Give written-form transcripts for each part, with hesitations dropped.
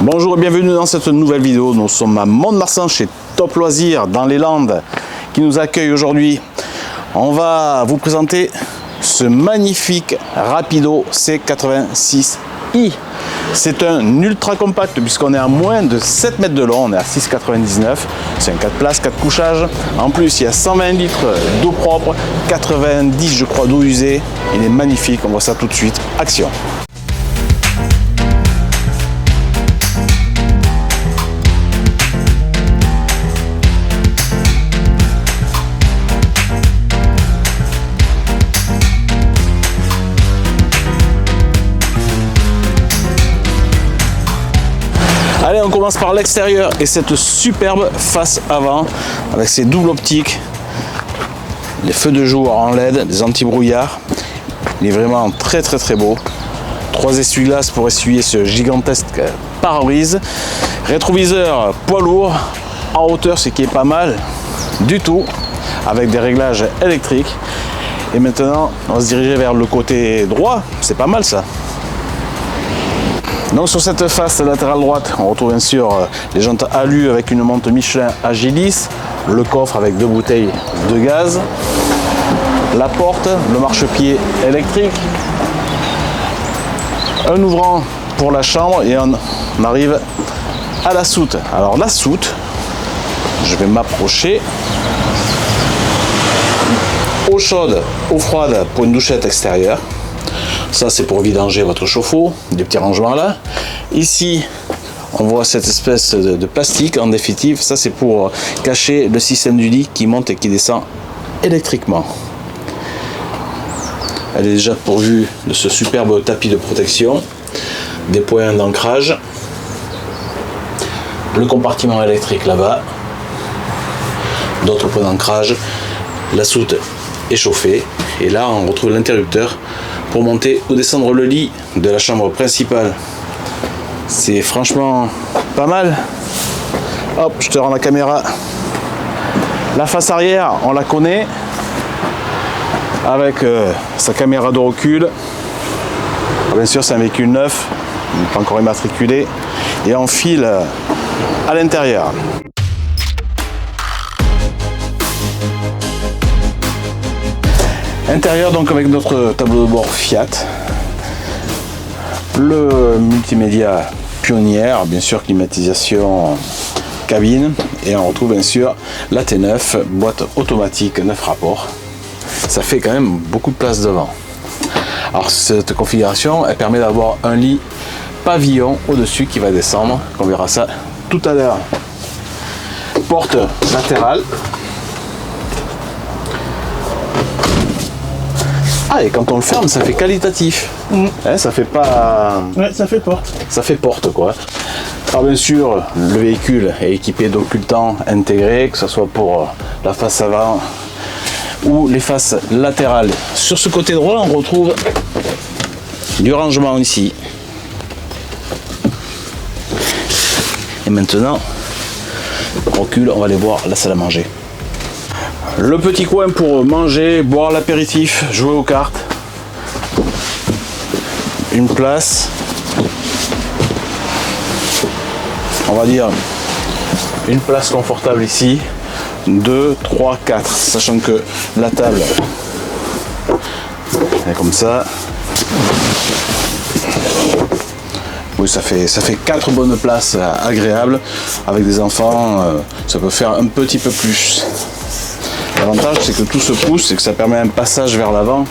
Bonjour et bienvenue dans cette nouvelle vidéo. Nous sommes à Mont-de-Marsan chez Top Loisirs dans les Landes qui nous accueille aujourd'hui. On va vous présenter ce magnifique Rapido C86i. C'est un ultra compact puisqu'on est à moins de 7 mètres de long, on est à 6,99. C'est un 4 places, 4 couchages. En plus, il y a 120 litres d'eau propre, 90 je crois d'eau usée. Il est magnifique, on voit ça tout de suite. Action! Allez, on commence par l'extérieur et cette superbe face avant avec ses doubles optiques, les feux de jour en LED, des anti-brouillards. Il est vraiment très beau. 3 essuie-glaces pour essuyer ce gigantesque pare-brise. Rétroviseur poids lourd en hauteur, ce qui est pas mal du tout, avec des réglages électriques. Et maintenant, on va se diriger vers le côté droit. C'est pas mal ça. Donc sur cette face latérale droite, on retrouve bien sûr les jantes alu avec une montre Michelin Agilis, le coffre avec 2 bouteilles de gaz, la porte, le marchepied électrique, un ouvrant pour la chambre et on arrive à la soute. Alors la soute, je vais m'approcher. Eau chaude, eau froide pour une douchette extérieure. Ça, c'est pour vidanger votre chauffe-eau, des petits rangements là. Ici, on voit cette espèce de plastique, en définitive. Ça, c'est pour cacher le système du lit qui monte et qui descend électriquement. Elle est déjà pourvue de ce superbe tapis de protection, des points d'ancrage, le compartiment électrique là-bas, d'autres points d'ancrage, la soute est chauffée. Et là, on retrouve l'interrupteur pour monter ou descendre le lit de la chambre principale. C'est franchement pas mal. Hop, je te rends la caméra. La face arrière, on la connaît avec sa caméra de recul. Bien sûr, c'est un véhicule neuf, pas encore immatriculé, et on file à l'intérieur. Intérieur donc avec notre tableau de bord Fiat, le multimédia Pionnière, bien sûr climatisation cabine, et on retrouve bien sûr la T9, boîte automatique 9 rapports. Ça fait quand même beaucoup de place devant. Alors cette configuration, elle permet d'avoir un lit pavillon au-dessus qui va descendre, on verra ça tout à l'heure. Porte latérale. Ah, et quand on le ferme, ça fait qualitatif. Hein, ça fait pas... Ouais, ça fait porte. Ça fait porte, quoi. Alors bien sûr, le véhicule est équipé d'occultants intégrés, que ce soit pour la face avant ou les faces latérales. Sur ce côté droit, on retrouve du rangement ici. Et maintenant, on recule, on va aller voir la salle à manger. Le petit coin pour manger, boire l'apéritif, jouer aux cartes. Une place. On va dire une place confortable ici. 2, 3, 4. Sachant que la table est comme ça. Oui, ça fait 4 bonnes places agréables. Avec des enfants, ça peut faire un petit peu plus. L'avantage, c'est que tout se pousse et que ça permet un passage vers l'avant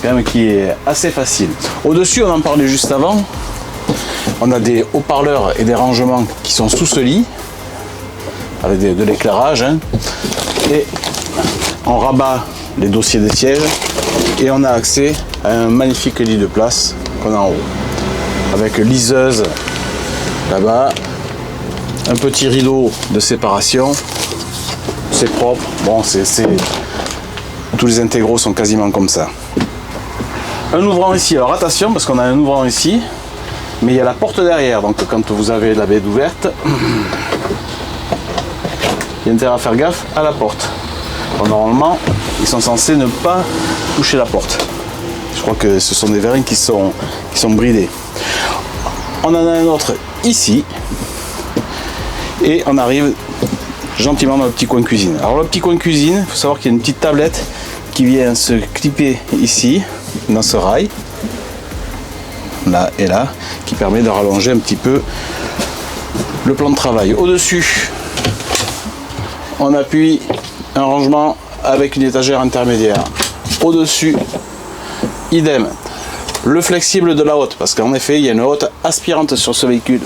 quand même qui est assez facile. Au-dessus, on en parlait juste avant, on a des haut-parleurs et des rangements qui sont sous ce lit avec de l'éclairage, hein. Et on rabat les dossiers des sièges et on a accès à un magnifique lit de place qu'on a en haut avec liseuse là-bas, un petit rideau de séparation. C'est propre, bon, tous les intégraux sont quasiment comme ça. Un ouvrant ici, alors attention parce qu'on a un ouvrant ici, mais il y a la porte derrière, donc quand vous avez la baie ouverte, il y a intérêt à faire gaffe à la porte. Alors, normalement, ils sont censés ne pas toucher la porte. Je crois que ce sont des verrines qui sont bridées. On en a un autre ici et on arrive gentiment dans le petit coin cuisine. Alors le petit coin cuisine, il faut savoir qu'il y a une petite tablette qui vient se clipper ici dans ce rail, là et là, qui permet de rallonger un petit peu le plan de travail. Au-dessus, on appuie un rangement avec une étagère intermédiaire. Au-dessus, idem. Le flexible de la hotte, parce qu'en effet, il y a une hotte aspirante sur ce véhicule.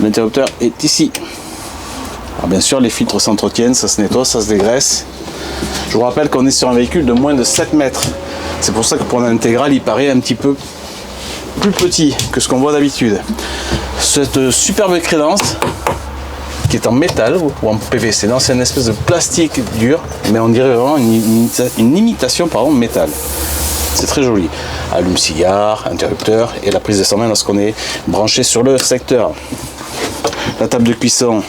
L'interrupteur est ici. Alors bien sûr, les filtres s'entretiennent, ça se nettoie, ça se dégraisse. Je vous rappelle qu'on est sur un véhicule de moins de 7 mètres. C'est pour ça que pour l'intégral, il paraît un petit peu plus petit que ce qu'on voit d'habitude. Cette superbe crédence, qui est en métal ou en PVC, non, c'est une espèce de plastique dur, mais on dirait vraiment une imitation métal. C'est très joli. Allume-cigare, interrupteur et la prise de sa main lorsqu'on est branché sur le secteur. La table de cuisson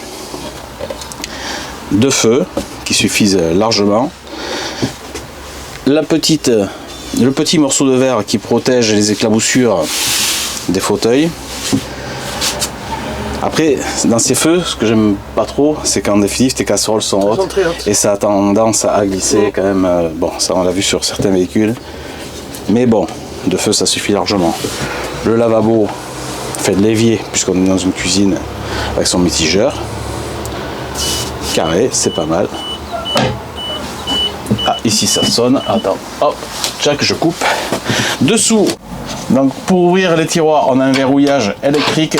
de feu qui suffisent largement. Le petit morceau de verre qui protège les éclaboussures des fauteuils. Après, dans ces feux, ce que j'aime pas trop, c'est qu'en définitive, tes casseroles sont hautes et ça a tendance à glisser quand même. Bon, ça on l'a vu sur certains véhicules. Mais bon, de feu, ça suffit largement. Le lavabo fait de l'évier, puisqu'on est dans une cuisine avec son mitigeur. Carré, c'est pas mal. Ah, ici ça sonne. Attends, hop, tchac, je coupe. Dessous, donc pour ouvrir les tiroirs, on a un verrouillage électrique.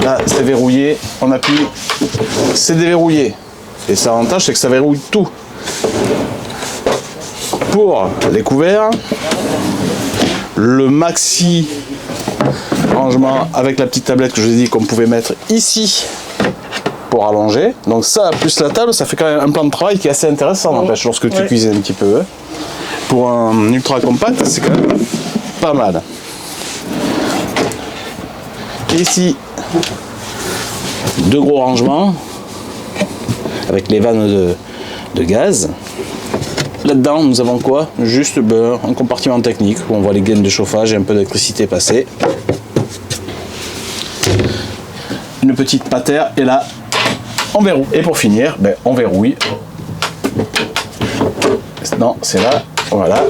Là, c'est verrouillé, on appuie, c'est déverrouillé. Et ça, l'avantage, c'est que ça verrouille tout. Pour les couverts, le maxi rangement avec la petite tablette que je vous ai dit qu'on pouvait mettre ici pour allonger. Donc ça, plus la table, ça fait quand même un plan de travail qui est assez intéressant, n'empêche, lorsque tu cuisines un petit peu. Pour un ultra compact, c'est quand même pas mal. Et ici, deux gros rangements avec les vannes de gaz. Là-dedans, nous avons quoi? Juste un compartiment technique où on voit les gaines de chauffage et un peu d'électricité passer. Une petite patère et là, on verrouille. Et pour finir, on verrouille. Non, c'est là, voilà.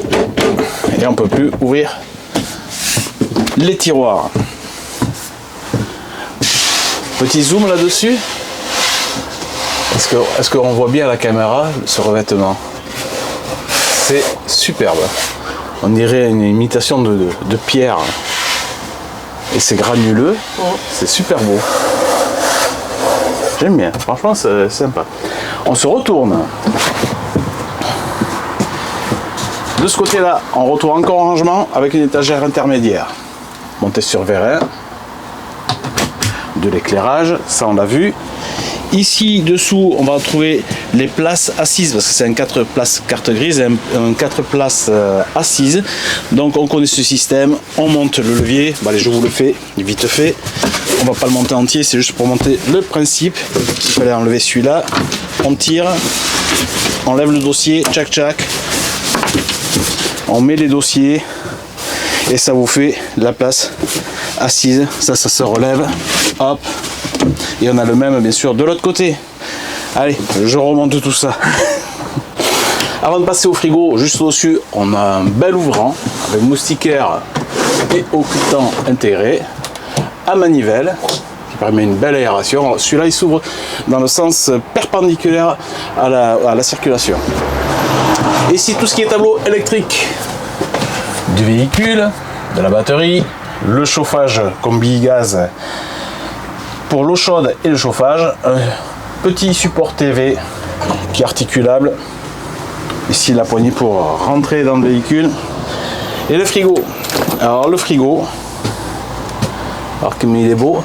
Et on peut plus ouvrir les tiroirs. Petit zoom là-dessus. Est-ce qu'on voit bien à la caméra ce revêtement? C'est superbe. On dirait une imitation de pierre. Et c'est granuleux. C'est super beau. J'aime bien. Franchement, c'est sympa. On se retourne. De ce côté-là, on retrouve encore un rangement avec une étagère intermédiaire. Montée sur vérin. De l'éclairage, ça on l'a vu. Ici dessous on va trouver les places assises parce que c'est un 4 places carte grise et un 4 places assises. Donc on connaît ce système, on monte le levier. Allez, je vous le fais vite fait, on va pas le monter entier, c'est juste pour monter le principe. Il fallait enlever celui-là, on tire, on lève le dossier, tchac tchac, on met les dossiers et ça vous fait la place assise. Ça se relève, hop, et on a le même bien sûr de l'autre côté. Allez, je remonte tout ça. Avant de passer au frigo, juste au-dessus, on a un bel ouvrant avec moustiquaire et occultant intégré à manivelle qui permet une belle aération. Celui-là il s'ouvre dans le sens perpendiculaire à la circulation. Et ici tout ce qui est tableau électrique du véhicule, de la batterie, le chauffage combi gaz pour l'eau chaude et le chauffage, un petit support TV qui est articulable, ici la poignée pour rentrer dans le véhicule, et le frigo. Alors le frigo, alors comme il est beau,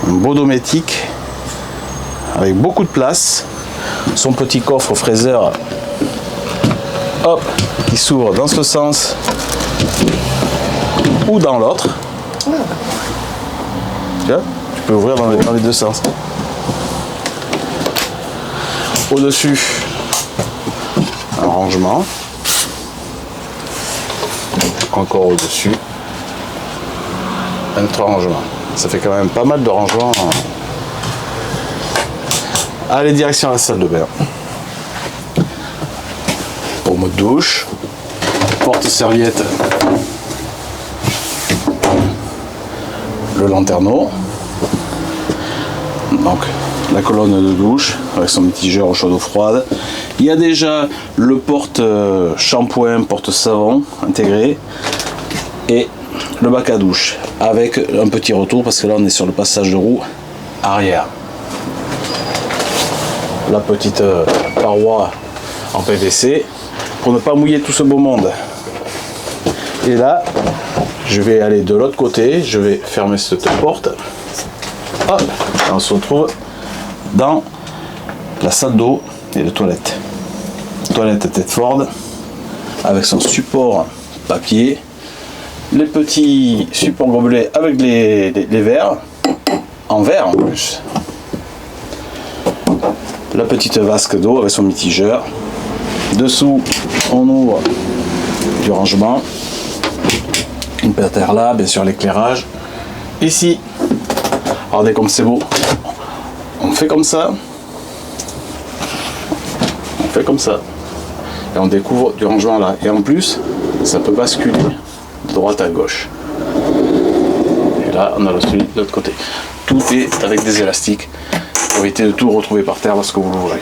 un beau dométique avec beaucoup de place, son petit coffre fraiseur, hop, qui s'ouvre dans ce sens ou dans l'autre. Tu peux ouvrir dans les deux sens. Au-dessus, un rangement. Encore au-dessus. un autre rangement. Ça fait quand même pas mal de rangements. Allez, direction la salle de bain. Pommeau de douche, porte-serviette, le lanterneau, donc la colonne de douche avec son mitigeur au chaud d'eau froide. Il y a déjà le porte-shampoing, porte-savon intégré et le bac à douche avec un petit retour parce que là on est sur le passage de roue arrière. La petite paroi en PVC pour ne pas mouiller tout ce beau monde. Et là, je vais aller de l'autre côté, je vais fermer cette porte. Hop, on se retrouve dans la salle d'eau et de toilette. Toilette Tedford avec son support papier, les petits supports gobelets avec les verres, en verre en plus. La petite vasque d'eau avec son mitigeur. Dessous, on ouvre du rangement. Une pétard là, bien sûr l'éclairage. Ici, regardez comme c'est beau. On fait comme ça. On fait comme ça. Et on découvre du rangement là. Et en plus, ça peut basculer de droite à gauche. Et là, on a le celui de l'autre côté. Tout est avec des élastiques pour éviter de tout retrouver par terre lorsque vous l'ouvrez.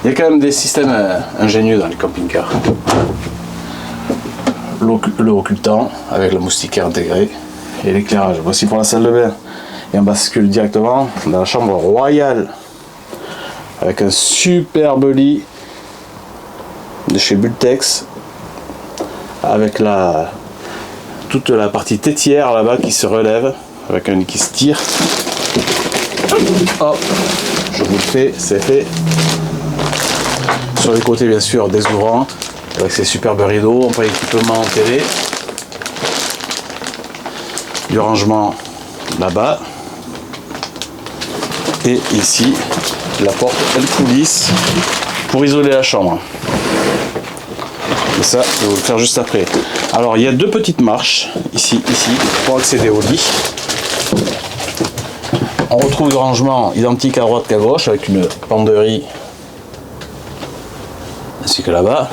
Il y a quand même des systèmes ingénieux dans les camping-cars. Le occultant avec le moustiquaire intégré et l'éclairage. Voici pour la salle de bain. Et on bascule directement dans la chambre royale avec un superbe lit de chez Bultex avec toute la partie tétière là-bas qui se relève avec un lit qui se tire. Hop, je vous le fais, c'est fait. Sur les côtés, bien sûr, des ouvrants avec ces superbes rideaux, on peut équipement en télé, du rangement là-bas, et ici la porte elle coulisse pour isoler la chambre. Et ça, je vais vous le faire juste après. Alors, il y a deux petites marches ici, pour accéder au lit. On retrouve le rangement identique à droite qu'à gauche avec une penderie ainsi que là-bas.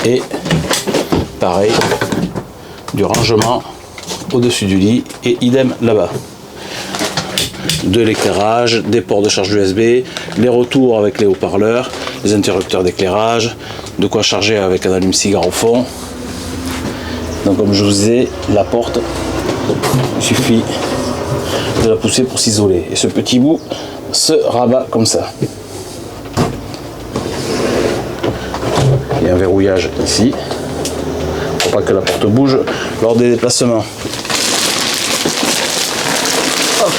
Et pareil, du rangement au-dessus du lit et idem là-bas. De l'éclairage, des ports de charge USB, les retours avec les haut-parleurs, les interrupteurs d'éclairage, de quoi charger avec un allume-cigare au fond. Donc comme je vous disais, la porte, il suffit de la pousser pour s'isoler. Et ce petit bout se rabat comme ça. Il y a un verrouillage ici pour pas que la porte bouge lors des déplacements. Hop.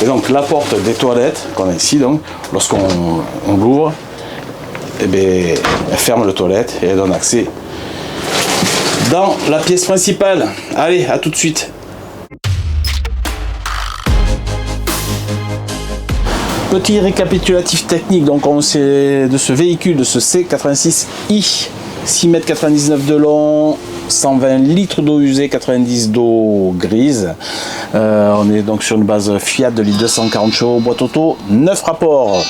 Et donc la porte des toilettes qu'on a ici, donc lorsqu'on l'ouvre, eh bien, elle ferme la toilette et elle donne accès dans la pièce principale. Allez, à tout de suite. Petit récapitulatif technique, donc on sait de ce véhicule, de ce C86i, 6,99 m de long, 120 litres d'eau usée, 90 d'eau grise. On est donc sur une base Fiat de 240 chevaux, boîte auto, 9 rapports.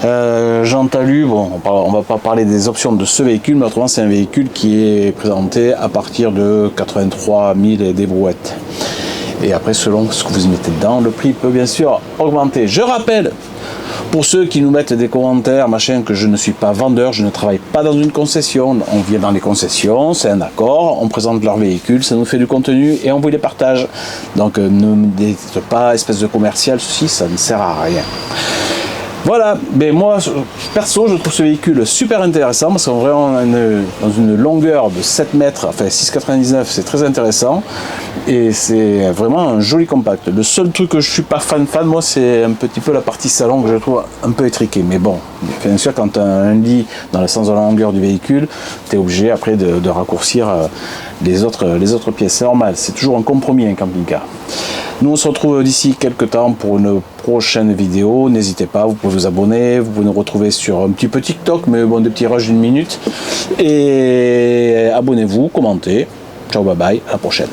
Jean Talus, bon, on va pas parler des options de ce véhicule, mais autrement c'est un véhicule qui est présenté à partir de 83 000 et des brouettes. Et après, selon ce que vous y mettez dedans, le prix peut bien sûr augmenter. Je rappelle, pour ceux qui nous mettent des commentaires, machin, que je ne suis pas vendeur, je ne travaille pas dans une concession. On vient dans les concessions, c'est un accord, on présente leur véhicule, ça nous fait du contenu et on vous les partage. Donc ne me dites pas, espèce de commercial, ceci, ça ne sert à rien. Voilà, mais moi, perso, je trouve ce véhicule super intéressant parce qu'on est vraiment dans une longueur de 7 mètres, enfin 6,99, c'est très intéressant et c'est vraiment un joli compact. Le seul truc que je suis pas fan, moi, c'est un petit peu la partie salon que je trouve un peu étriquée. Mais bon, bien sûr, quand tu as un lit dans le sens de la longueur du véhicule, tu es obligé après de raccourcir les autres pièces. C'est normal, c'est toujours un compromis, un camping-car. Nous on se retrouve d'ici quelques temps pour une prochaine vidéo. N'hésitez pas, vous pouvez vous abonner, vous pouvez nous retrouver sur un petit peu TikTok, mais bon, des petits rushs d'une minute. Et abonnez-vous, commentez. Ciao, bye bye, à la prochaine.